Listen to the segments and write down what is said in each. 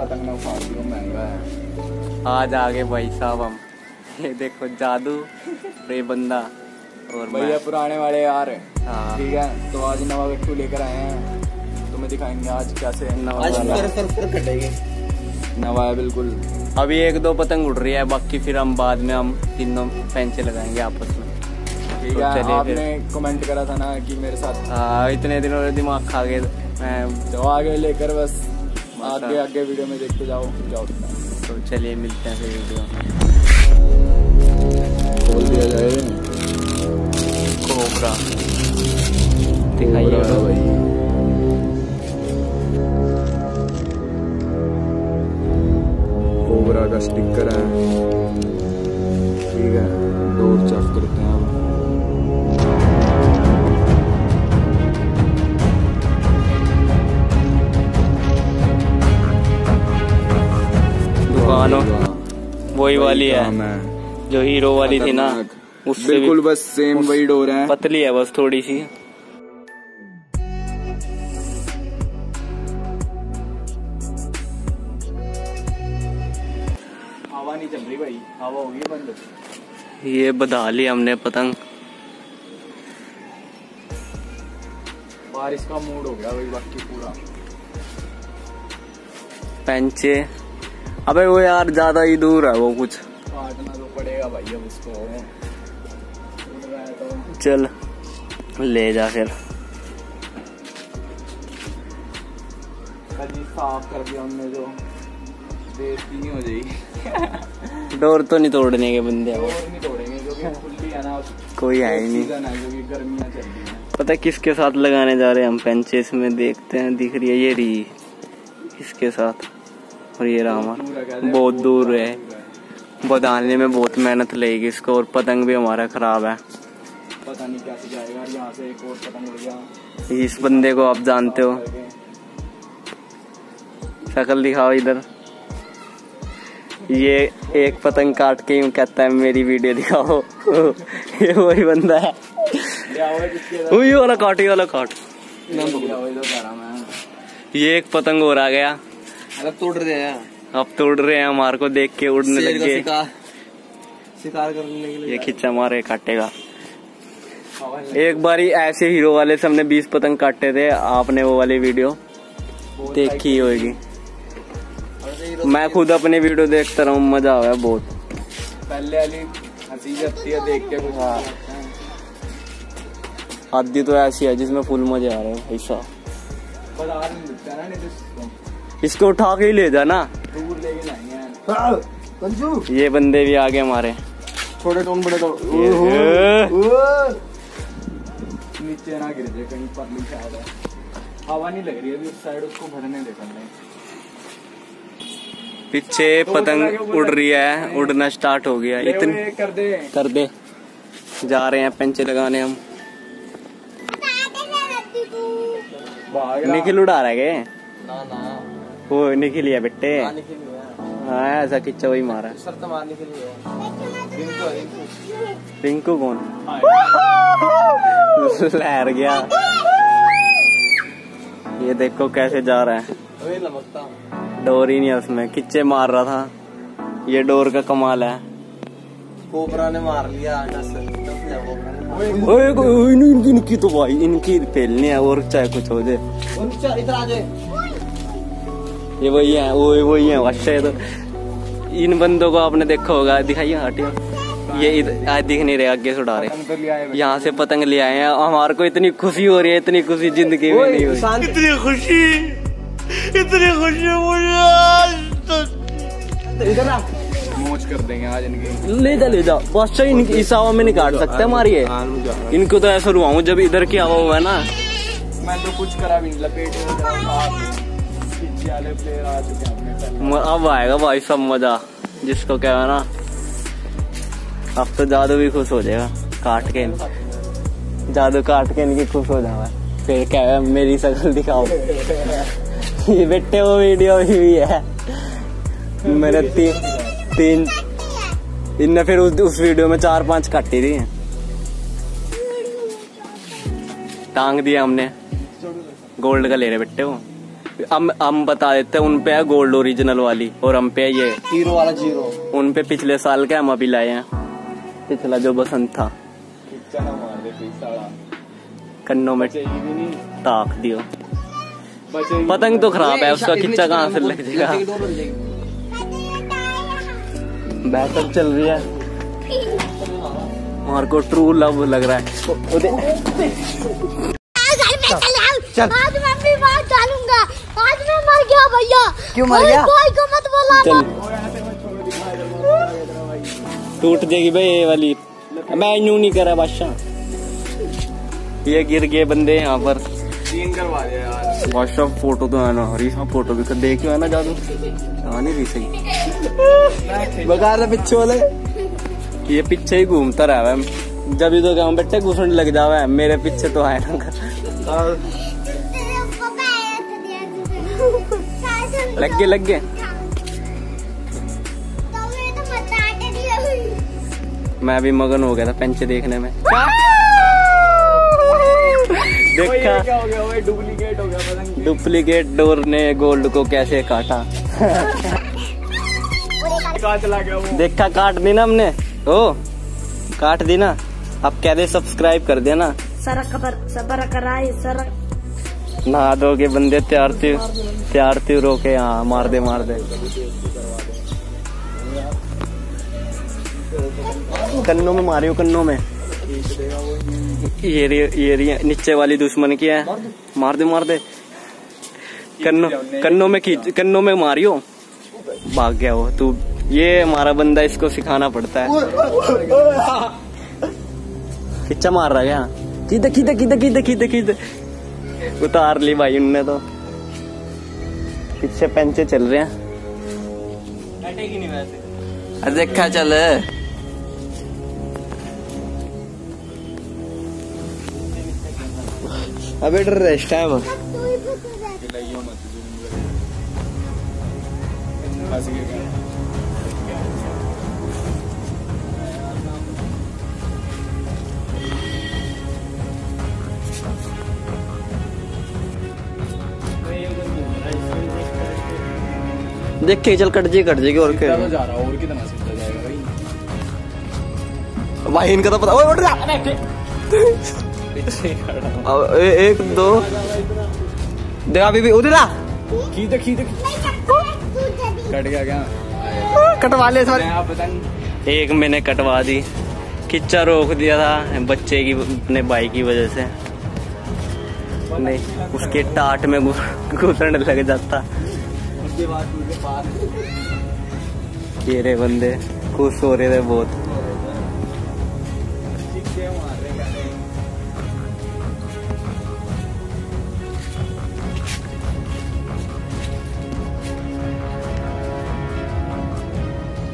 पतंग ना उठा दियो, महंगा है। आज आगे भाई साहब हम, ये देखो जादू रे बंदा और भैया पुराने वाले यार। हाँ ठीक है, तो आज नवा गट्टू लेकर आए हैं, तुम्हें दिखाएंगे आज कैसे नवा है बिल्कुल। अभी 1-2 पतंग उड़ रही है, बाकी फिर हम बाद में हम तीनों पेंचे लगाएंगे आपस में। ठीक तो है, चलिए आपने कमेंट करा था ना कि मेरे साथ। हाँ, इतने दिनों में दिमाग खा गए तो आगे लेकर बस आगे वीडियो में देखते जाओ। तो चलिए मिलते हैं फिर वीडियो में। खोल दिया जाए कोबरा दिखाइए भाई। कोबरा का स्टिकर है। ठीक है, डोर चेक करते हैं अब। दुकान वही वाली है जो हीरो वाली थी ना, उससे बिल्कुल बस सेम वही डोर है, पतली है बस थोड़ी सी। हवा नहीं चल रही भाई, हवा होगी बंद। ये बधा ली हमने पतंग। बारिश का मूड हो गया भाई, बाकी पूरा पेंचे। अबे वो यार ज्यादा ही दूर है वो, कुछ काटना तो पड़ेगा भाई अब उसको। तो चल ले जा फिर। कभी साफ कर दिया हमने, जो बेइज्जती नहीं हो जाएगी। डोर तो नहीं तोड़ने के बंदे हैं, डोर नहीं तोड़ेंगे क्योंकि खुली है ना, कोई है ही नहीं। सीजन है क्योंकि गर्मियाँ चल रही हैं। पता है किसके साथ लगाने जा रहे हैं हम पेंचे? इसमें देखते हैं, दिख रही है ये रही, इसके साथ। और ये रहा हमारा, बहुत दूर है, बधाने में बहुत मेहनत लगेगी इसको, और पतंग भी हमारा खराब है। पता नहीं कैसे जाएगा। यहाँ से एक और पतंग उड़ गया। इस बंदे को आप जानते हो, शक्ल दिखाओ इधर। ये एक पतंग काट के यूं कहता है मेरी वीडियो दिखाओ। ये वही बंदा है। ये वाला काट, ये वाला काट। ये एक पतंग और आ गया। अब तोड़ रहे हैं, अब तोड़ रहे हैं, हमारे को देख के उड़ने लग गए। शिकार करने के लिए ये खिंचा मारे काटेगा। एक बारी ऐसे हीरो वाले से हमने 20 पतंग काटे थे, आपने वो वाली वीडियो देखी होगी। मैं खुद अपने वीडियो देखता रहा हूँ, मजा आया बहुत। पहले वाली हंसी जाती है देख के कुछ। हाँ, आदि तो ऐसी है जिसमें फुल मजे आ रहे हैं ऐसा। इसको उठा के ही ले जाना, दूर लेके जाएंगे। ये बंदे भी आगे हमारे। छोटे टोन बड़े तो नीचे ना गिर जाए कहीं, परली शायद है। हवा नहीं लग रही है अभी उस साइड, उसको भरने दे पहले। पीछे पतंग उड़ रही है, उड़ना स्टार्ट हो गया। इतने कर दे जा रहे हैं पेंचे लगाने हम। निखिल उड़ा रहे गए ना ना, वो निखिल है बेटे। हाँ ऐसा खिंचा वही मारा। रिंकू कौन? लहर गया। ये देखो कैसे जा रहा है, डोर ही नहीं है उसमें, खिच्चे मार रहा था। ये डोर का कमाल है। कोबरा ने मार लिया। इनकी तो भाई इनकी फैलनी है, और चाहे कुछ हो जाए। इधर आ जाए, ये वही है, वही है। अच्छा है, तो इन बंदों को आपने देखा होगा, दिखाइए हटियो। ये आज दिख नहीं रहे, आगे से उड़ा रहे। यहाँ से पतंग ले आए हैं, हमारे को इतनी खुशी हो रही है, इतनी खुशी जिंदगी में नहीं हुई। इतनी खुशी मौज कर देंगे आज इनकी। ले जा बस, इनकी इस हवा में नहीं काट सकते हमारी है। इनको तो ऐसा रुआऊं जब इधर की हवा हुआ है ना। मैं तो कुछ करा भी नहीं, लपेटे वाले प्लेयर आ चुके हैं। अब आएगा भाई सब मजा, जिसको क्या है ना। अब तो जादू भी खुश हो जाएगा, काट के जादू काट के इनकी खुश हो जाएगा। फिर क्या है, मेरी शक्ल दिखाओ। ये बेटे वो वीडियो भी है मैंने तीन इनने फिर उस वीडियो में 4-5 काटी थी, टांग दिया हमने। गोल्ड का ले रहे बेटे वो, हम बता देते हैं, उन पे है गोल्ड ओरिजिनल वाली और हम पे ये हीरो वाला जीरो। उन पे पिछले साल के हम अभी लाए हैं, पिछला जो बसंत था। मार दे साड़ा कन्नों में भी नहीं ताक दियो। पतंग तो खराब है, उसका खिच्चा कहाँ से लग जाएगा। बैटल चल रही है, मार को ट्रू लव लग रहा है। चल। आज मैं भी बात डालूंगा, आज मैं मर गया भैया। क्यों मर गया? कोई को मत बोला। चल टूट जाएगी भाई ये वाली, मैं यूं नहीं करा बादशाह। ये गिर गए बंदे यहाँ पर, सीन करवा दिया यार बादशाह। फोटो तो है ना, हरी सा फोटो भी देखियो है ना जादू, नहीं रही सही बगा रहा पीछे वाले। ये पीछे ही घूमता रहा है, जब इधर गाँव बेटे घुसने लग जावा है, मेरे पीछे तो आए ना। लग गए मैं भी मगन हो गया था पेंचे देखने में। देखा क्या हो गया भाई, डुप्लीकेट हो गया पतंग। डुप्लीकेट डोर ने गोल्ड को कैसे काटा। चला गया वो। देखा काट दी ना हमने, ओ काट दी ना। अब कह दे सब्सक्राइब कर देना। सबर कराए सर नहा दो के बंदे तैयार थी रोके। हाँ मार दे कन्नों में मारियो, कन्नों में। ये नीचे वाली दुश्मन की है, मार दे कन्नों में मारियो। भाग गया वो तू, ये हमारा बंदा, इसको सिखाना पड़ता है। खिच्चा मार रहा क्या? खींच उतार ली भाई उनने तो। पीछे पेंचे चल रहे हैं, अरे देखा चल। अबे डर रेस्ट है वो। देख के चल, कट जाएगी और क्या तो जा रहा, और कितना सीधा जाएगा भाई। भाई इनका तो पता। ओए उठ जा। अब एक दो देखा अभी उधर आ। खींच कट गया क्या? कटवा ले सर। पतंग एक मैंने कटवा दी, खिच्चा रोक दिया था बच्चे की, अपने भाई की वजह से। नहीं उसके टाट में घुसने लग जाता। उसके बाद ये रे बंदे खुश हो रहे थे बहुत।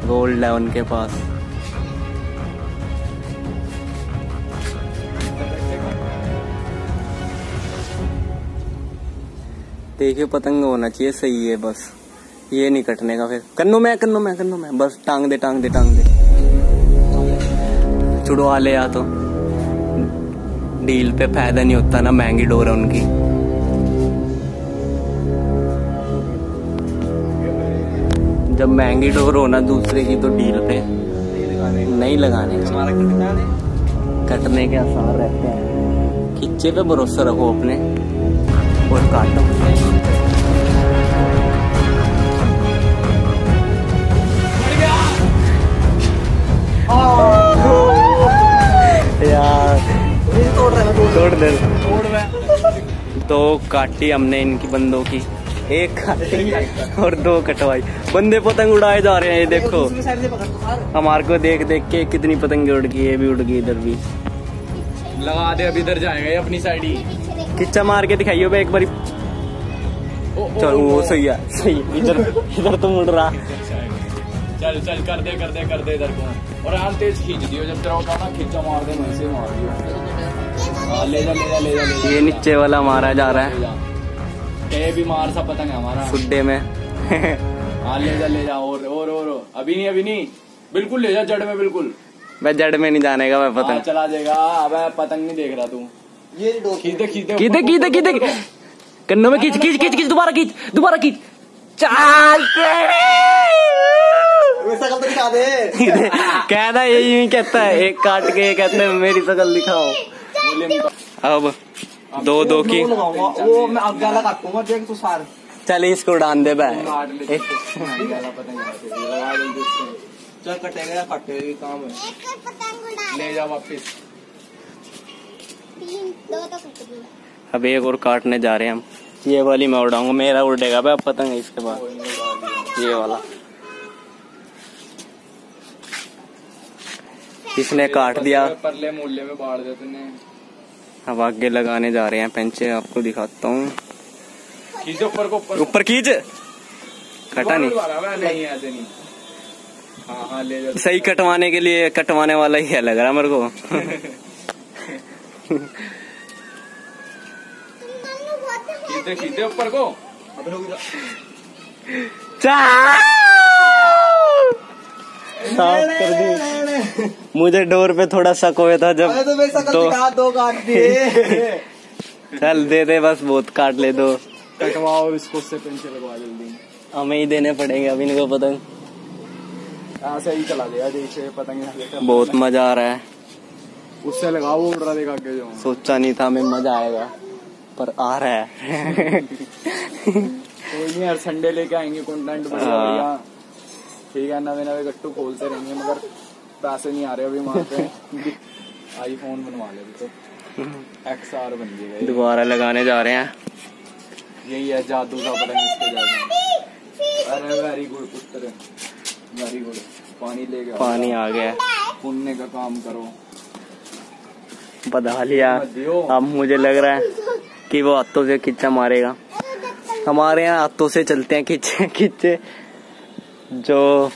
गोल्ड है उनके पास। देखिए पतंग होना चाहिए सही है, बस ये नहीं कटने का। फिर कन्नों में बस टांग दे छुड़वा ले। या तो डील पे फायदा नहीं होता ना, महंगी डोर है उनकी। जब महंगी डोर हो ना दूसरे की, तो डील पे नहीं लगाने। कटने के आसार रहते हैं। खिच्चे पे भरोसा रखो अपने और काटो। यार तोड़ दे। दो काटी हमने इनकी बंदों की, एक काटी और दो कटवाई। बंदे पतंग उड़ाए जा रहे हैं, ये देखो हमारे को देख के कितनी पतंगे उड़ गई। ये भी उड़ गई, इधर भी लगा दे। अब इधर जाएगा अपनी साइड ही। खिच्चा मार के दिखाइयो भाई एक बारी। चल वो सही है, इधर तुम उड़ रहा। चल कर दे इधर को। और आम तेज खींच दियो, जब तेरा होता ना खिच्चा मार दे, वैसे मार दियो। ले जा। ये नीचे वाला मारा जा रहा है, ये भी मार सा पतंग है हमारा सुड्डे में। हाँ ले जा। और अभी नहीं बिल्कुल ले जा, जड़ में बिल्कुल। मैं जड़ में नहीं जाने का, मैं पतंग चला जाएगा। अब पतंग नहीं देख रहा तू। ये खींच दे। कन्नों में खींच खींच खींच खींच, दोबारा खींच चाल। शकल तो दिखा दे। कहना यही कहता है, एक काट के कहते हैं मेरी शकल दिखाओ। अब दो की वो मैं अब गाला काटूंगा, देख तू सार। चल इसको उड़ान दे भाई। चल कटेगा या काटेगा, काम है। एक पतंग उड़ा ले जा वापिस। 3 2 तो कट गई। अब एक और काटने जा रहे हैं हम। ये वाली मैं उड़ाऊंगा, मेरा उड़ेगा भाई, अब पतंग है इसके बाद। ये वाला इसने काट दिया। परले मूल्य में बाढ़ देते ने। अब आगे लगाने जा रहे हैं पेंचे, आपको दिखाता हूँ। खींचो ऊपर को, ऊपर खींच। कटा नहीं, नहीं ऐसे नहीं। हाँ ले जा। सही कटवाने के लिए कटवाने वाला ही है लग रहा है मेरे को। खींचे ऊपर को। साफ कर दी। मुझे डोर पे थोड़ा शक हुआ था जब तो मेरी शकल दिखा, 2 काट दिए। चल दे दे बस, बहुत काट ले दो। कटवाओ इसको, उससे पेंचे लगवा जल्दी। हमें ही देने पड़ेंगे अभी इनको पतंग। ऐसे ही चला देगा जैसे पतंग। बहुत मजा आ रहा है। उससे लगाओ, वो उड़ रहा देखा आगे जो। सोचा नहीं था हमें मजा आएगा, पर आ रहा है। कोई नहीं यार, संडे लेके आएंगे कंटेंट बढ़िया। ठीक है, नवे नवे गट्टू खोलते रहेंगे, मगर पैसे नहीं आ रहे अभी वहाँ पे। आईफोन बनवा ले तो XR बन जाएगा। दोबारा लगाने जा रहे हैं। यही है जादू का पतंग, इसके जादू। अरे वेरी गुड पुत्र, वेरी गुड। पानी ले गया, पानी आ गया। पुण्य का काम करो। बधा लिया। अब मुझे लग रहा है कि वो हाथों से खिच्चा मारेगा। हमारे यहाँ हाथों से चलते हैं खिच्चे, जो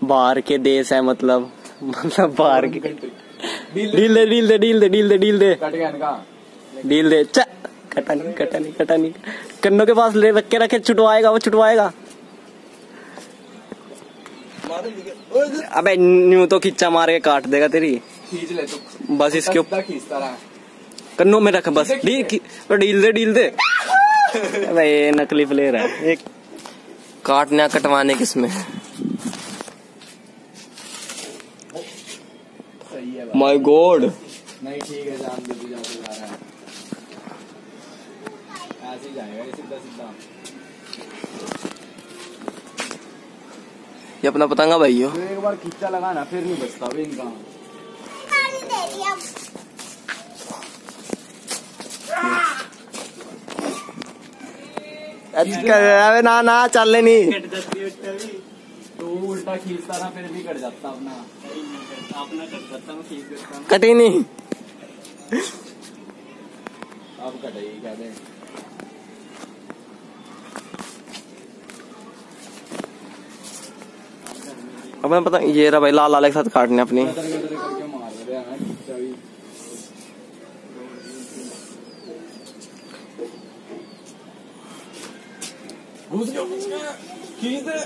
बाहर के देश है, मतलब बाहर के। डील दे कट गया इनका। डील दे। कटा नहीं। कन्नों के पास ले रख के रखे, छुटवाएगा। अबे न्यू तो खिच्चा मार के काट देगा तेरी। खींच ले तो बस इसके ऊपर खींचता रहा। कन्नों में रख बस। डील दे। अबे ये नकली प्लेयर है। एक काटने कटवाने किसमें। सही है माय गॉड। नहीं ठीक है, जान दे तू जाते जा रहा है। ऐसे ही जाएगा सीधा। ये अपना पतंगा भाई हो। तो एक बार खिच्चा लगाना, फिर नहीं बचता भी इनका। अबे ना चलने नहीं। तो उल्टा खींचता ना, फिर भी कट जाता अपना कट जाता। मैं खींच देता हूँ, कटी नहीं। अब कटेगी क्या दे। अब मैं पता ये रहा भाई, लाल के साथ काटने अपनी। करके मार रहे हैं खिच्चा भी। घुस गया, खींच दे।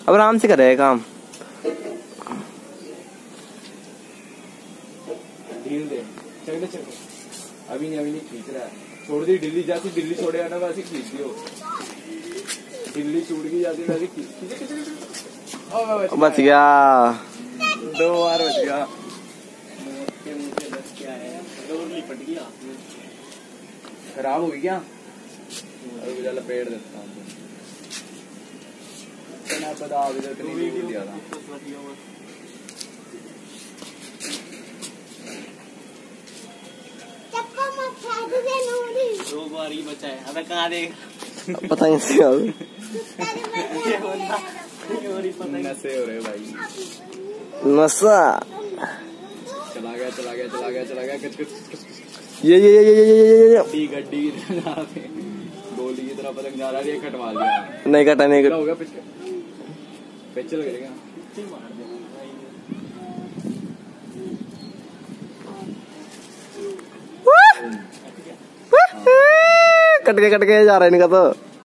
अब आराम से करे काम। ढील दे, चल अभी नहीं खींच रहा है। छोड़ दी दिल्ली, जैसी दिल्ली छोड़े ना वैसे खींच दियो। दिल्ली छूट गई जाती वैसे बच गया। 2 बार बच गया। खराब हो गई क्या? अभी लपेट देता हूँ। पता अभी तक नहीं दिया था। दो बार ही बचा है। अबे कहाँ देगा पता नहीं। नशे हो रहे भाई। नशा चला गया। ये गड्डी गोली की तरह पतंग जा रहा है। ये कटवा दिया। नहीं कटा नहीं हो गया पिच लगेगा। कट के जा रहा है इनका तो।